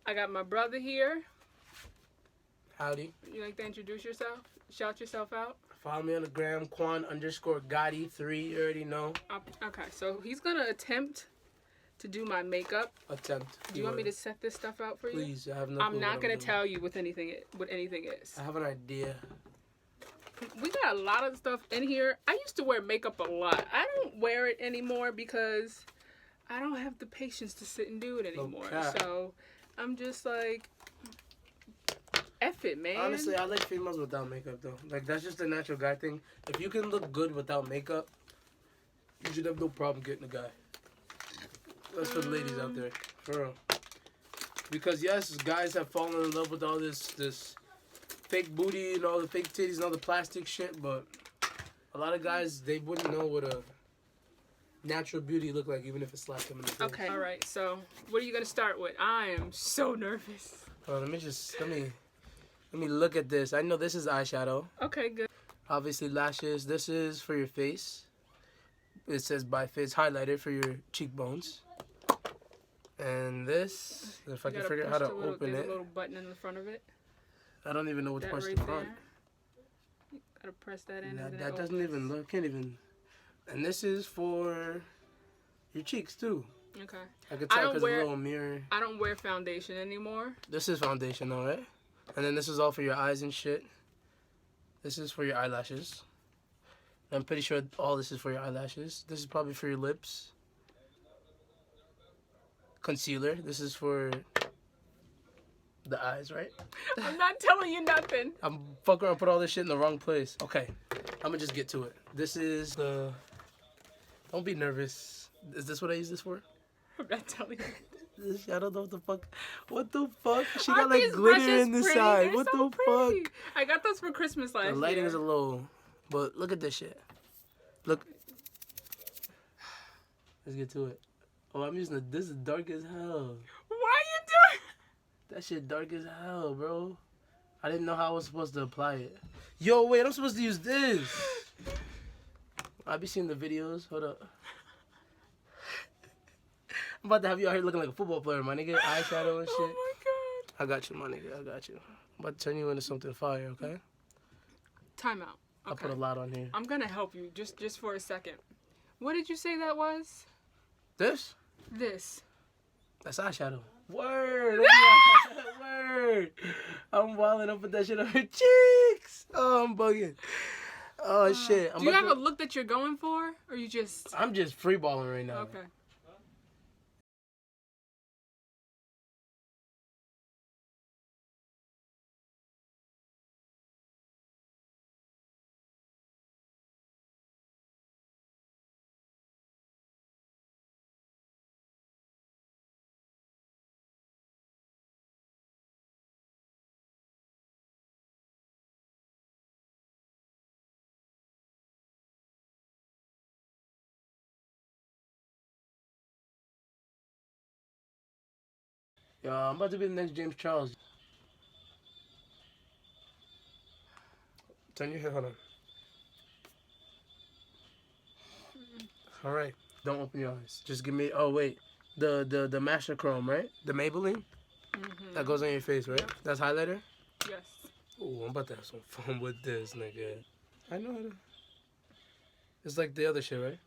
I got my brother here. Howdy. You like to introduce yourself? Shout yourself out? Follow me on the gram, Quan_Gotti3. You already know. Okay, so he's gonna attempt to do my makeup. Attempt. Do you want me to set this stuff out for you? Please, I have no clue I'm not what gonna doing. tell you what anything is. I have an idea. We got a lot of stuff in here. I used to wear makeup a lot. I don't wear it anymore because I don't have the patience to sit and do it anymore. Okay. So I'm just like, F it, man. Honestly, I like females without makeup, though. Like, that's just a natural guy thing. If you can look good without makeup, you should have no problem getting a guy. That's for the ladies out there. For real. Because, yes, guys have fallen in love with all this fake booty and all the fake titties and all the plastic shit, but a lot of guys, they wouldn't know what a natural beauty look like, even if it slapped them in the face. Okay. All right. So, what are you gonna start with? I am so nervous. Let me look at this. I know this is eyeshadow. Okay, good. Obviously lashes. This is for your face. It says by face highlighter for your cheekbones. And this, if I can figure out how to open There's it. a little button in the front of it. I don't even know what to push Right the front. there. You gotta press that in. That doesn't even look. Can't even. And this is for your cheeks too. Okay. I can tell because a little mirror. I don't wear foundation anymore. This is foundation, all right. And then this is all for your eyes and shit. This is for your eyelashes. I'm pretty sure all this is for your eyelashes. This is probably for your lips. Concealer. This is for the eyes, right? I'm not telling you nothing. I'm fucking around, put all this shit in the wrong place. Okay, I'm gonna just get to it. This is the. Don't be nervous. Is this what I use this for? I'm not telling you. I don't know what the fuck. What the fuck? She got Aren't like these glitter brushes in the pretty? side. They're What so the pretty. fuck? I got those for Christmas last year. The lighting is a little, but look at this shit. Look. Let's get to it. Oh, I'm using this is dark as hell. Why are you doing? That shit dark as hell, bro. I didn't know how I was supposed to apply it. Yo, wait, I'm supposed to use this. I be seeing the videos. Hold up. I'm about to have you out here looking like a football player, my nigga. Eyeshadow and shit. Oh my god. I got you, my nigga. I got you. I'm about to turn you into something fire, okay? Time out. Okay. I put a lot on here. I'm gonna help you just for a second. What did you say that was? This? This. That's eyeshadow. Word. Word. I'm wilding up with that shit on her cheeks. Oh, I'm bugging. Oh, shit. Do you have a look that you're going for? Or you just... I'm just freeballing right now. Okay. Yo, I'm about to be the next James Charles. Turn your head, hold on. All right, don't open your eyes. Just give me. Oh wait, the Master Chrome, right? The Maybelline that goes on your face, right? Yep. That's highlighter. Yes. Oh, I'm about to have some fun with this, nigga. I know how to. It's like the other shit, right?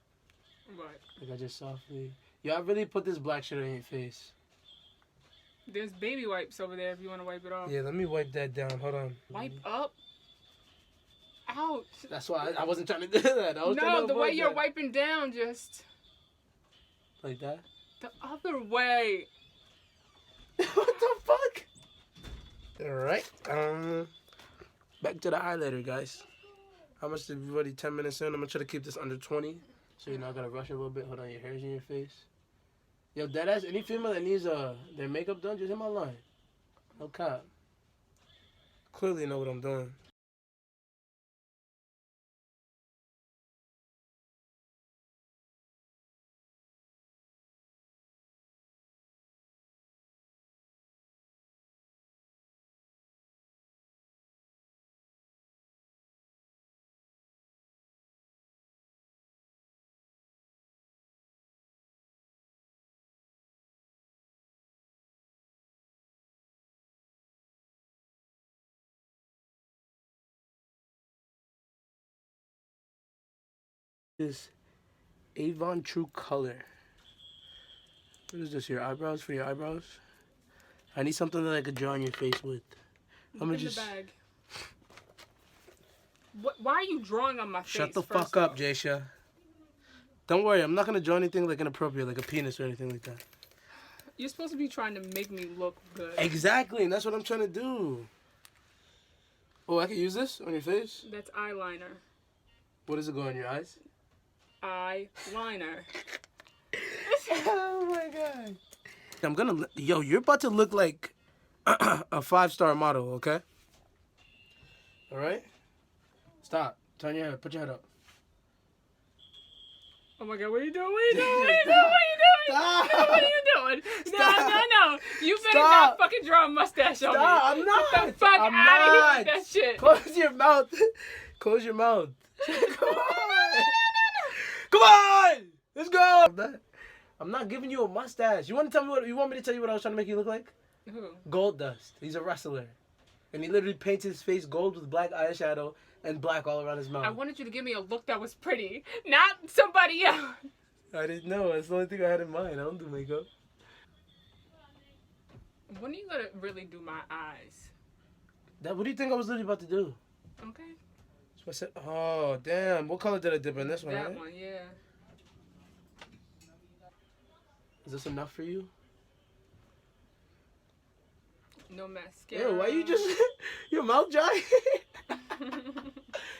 What? Like I just softly. Yo, I really put this black shit on your face. There's baby wipes over there if you want to wipe it off. Yeah, let me wipe that down. Hold on. Wipe up. Ouch. That's why I wasn't trying to do that. I was trying No, to the way avoid you're that. wiping down, just Like that. the other way. What the fuck? All right. Back to the highlighter, guys. How much did we already 10 minutes in? I'm gonna try to keep this under 20, so you're not gonna rush it a little bit. Hold on, your hair's in your face. Yo, deadass, any female that needs their makeup done, just hit my line. No cap. Clearly know what I'm doing. This Avon True Color. What is this? Your eyebrows for your eyebrows? I need something that I could draw on your face with. Look in the bag. Why are you drawing on my face? Shut the fuck up, Jaysha. Don't worry, I'm not gonna draw anything like inappropriate, like a penis or anything like that. You're supposed to be trying to make me look good. Exactly, and that's what I'm trying to do. Oh, I can use this on your face? That's eyeliner. What does it go on your eyes? Eyeliner. Oh my god. I'm gonna, yo, you're about to look like a 5-star model, okay? Alright? Stop. Turn your head. Put your head up. Oh my god, what are you doing? What are you doing? What are you doing? What are you doing? Stop. What are you doing? Stop. No. You better Stop. not fucking draw a mustache on me. Stop. I'm not. Get the fuck I'm out of here not. with that shit. Close your mouth. Close your mouth. Come on. Come on. Let's go. I'm not giving you a mustache. You want to tell me what? You want me to tell you what I was trying to make you look like? Who? Gold Dust. He's a wrestler, and he literally paints his face gold with black eyeshadow and black all around his mouth. I wanted you to give me a look that was pretty, not somebody else. I didn't know. That's the only thing I had in mind. I don't do makeup. When are you gonna really do my eyes? What do you think I was literally about to do? Okay. So I said, oh damn. What color did I dip in this one? That Right? one, yeah. Is this enough for you? No mascara. Ew, why you just your mouth dry?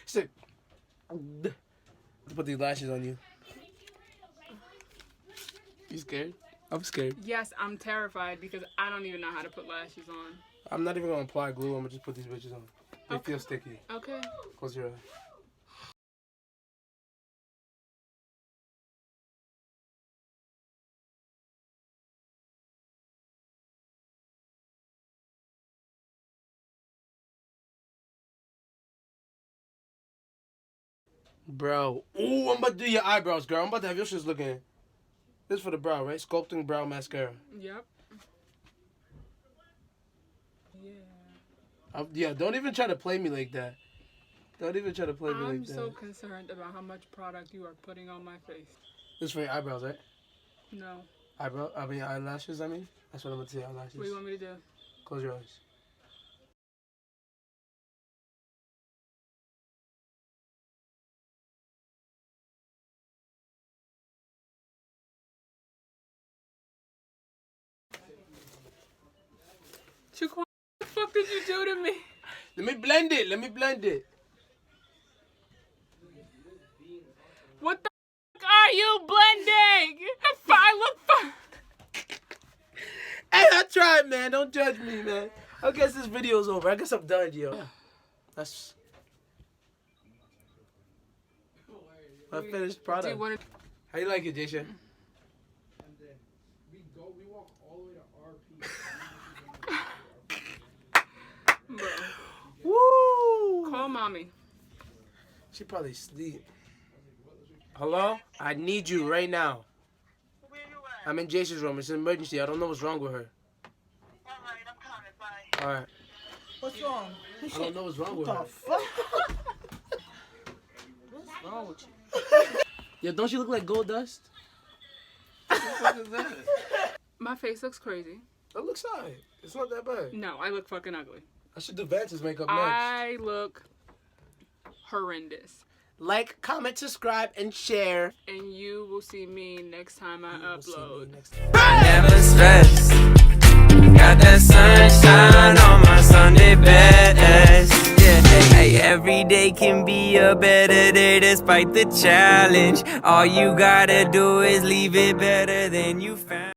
Sick. Put these lashes on you. You scared? I'm scared. Yes, I'm terrified because I don't even know how to put lashes on. I'm not even gonna apply glue. I'm gonna just put these bitches on. They Okay. feel sticky. Okay. Close your eye. Bro. Ooh, I'm about to do your eyebrows, girl. I'm about to have your shit looking. This is for the brow, right? Sculpting brow mascara. Yep. Yeah. Yeah, don't even try to play me like that. Don't even try to play me like I'm that. so concerned about how much product you are putting on my face. This is for your eyebrows, right? No. Eyelashes, I mean. That's what I'm gonna say, eyelashes. What do you want me to do? Close your eyes. Quan, what the fuck did you do to me? Let me blend it. Let me blend it. What the fuck are you blending? I look fine. Hey, I tried, man. Don't judge me, man. I guess this video's over. I guess I'm done, yo. That's my finished product. How you like it, Jaysha? We walk all the way to RP. Bro. Woo! Call mommy. She probably sleep. Hello? I need you right now. Where you at? I'm in Jaysha's room. It's an emergency. I don't know what's wrong with her. Alright, I'm coming. Bye. All right. What's wrong? I don't know what's wrong with The her. fuck? What's wrong with you? Yeah, don't you look like Gold Dust? What the fuck is that? My face looks crazy. That looks alright. It's not that bad. No, I look fucking ugly. I should do Vance's makeup next. I look horrendous. Like, comment, subscribe, and share. And you will see me next time I We'll see you upload. next time. Never stress. Got that sunshine on my Sunday best. Yeah, hey, every day can be a better day despite the challenge. All you gotta do is leave it better than you found.